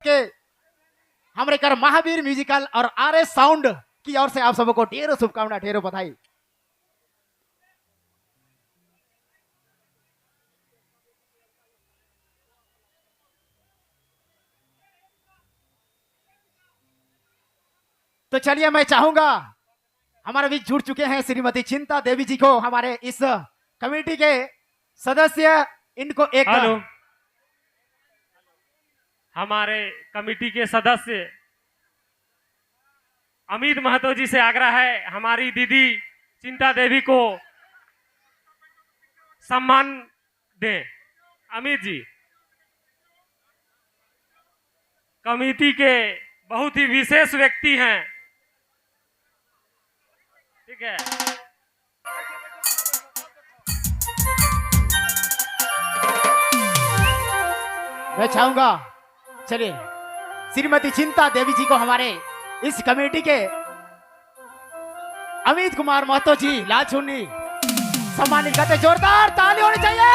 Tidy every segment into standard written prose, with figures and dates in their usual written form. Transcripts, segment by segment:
के हमारे कर महावीर म्यूजिकल और आरएस साउंड की ओर से आप सबको ढेरों शुभकामना, ढेरों बधाई। तो चलिए मैं चाहूंगा हमारे बीच जुड़ चुके हैं श्रीमती चिंता देवी जी को, हमारे इस कमेटी के सदस्य, इनको एक हेलो, हमारे कमेटी के सदस्य अमित महतो जी से आग्रह है हमारी दीदी चिंता देवी को सम्मान दें। अमित जी कमेटी के बहुत ही विशेष व्यक्ति हैं, ठीक है। मैं चाहूंगा चलिए श्रीमती चिंता देवी जी को हमारे इस कमेटी के अमित कुमार महतो जी लाचुन्नी सम्मानित करते, जोरदार ताली होनी चाहिए।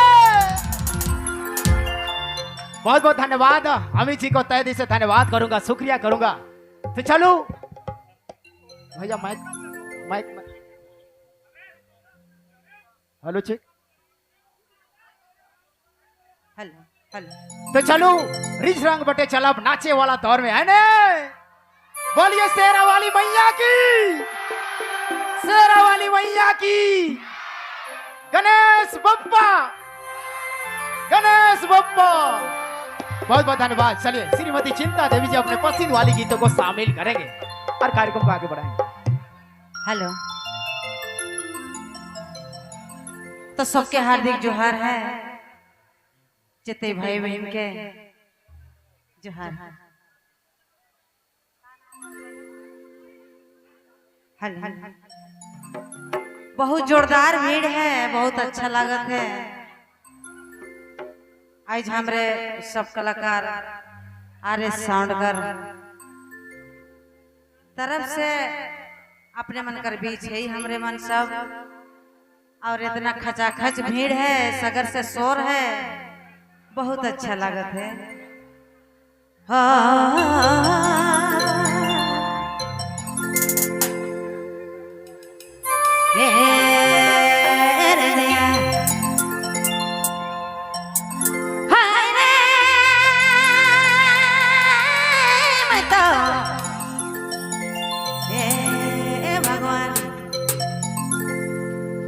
बहुत बहुत धन्यवाद अमित जी को, तहे दिल से धन्यवाद करूंगा, शुक्रिया करूंगा। तो चलो भैया mic mic hello check, hello hello. तो चलो रिच रंग बटे चलब नाचे वाला दौर में है ने। बोलिए शेरा वाली मैया की, शेरा वाली मैया की। गणेश बप्पा, गणेश बप्पा। बहुत बहुत धन्यवाद। चलिए श्रीमती चिंता देवी जी अपने पसंद वाली गीतों को शामिल करेंगे और कार्यक्रम को आगे बढ़ाएंगे। हेलो। तो सबके हार्दिक जोहार है, जितने भाई बहन के जोहार। हेलो। बहुत जोरदार भीड़ है, बहुत अच्छा लागत है। आज हमारे सब कलाकार आरएस साउंडकर तरफ से अपने मन कर बीच है हमरे मन सब, और इतना खचाखच भीड़ है, सगर से शोर है, बहुत अच्छा लागत है।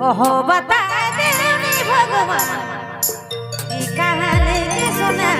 ओहो बता दे भगवान, कहानी सुना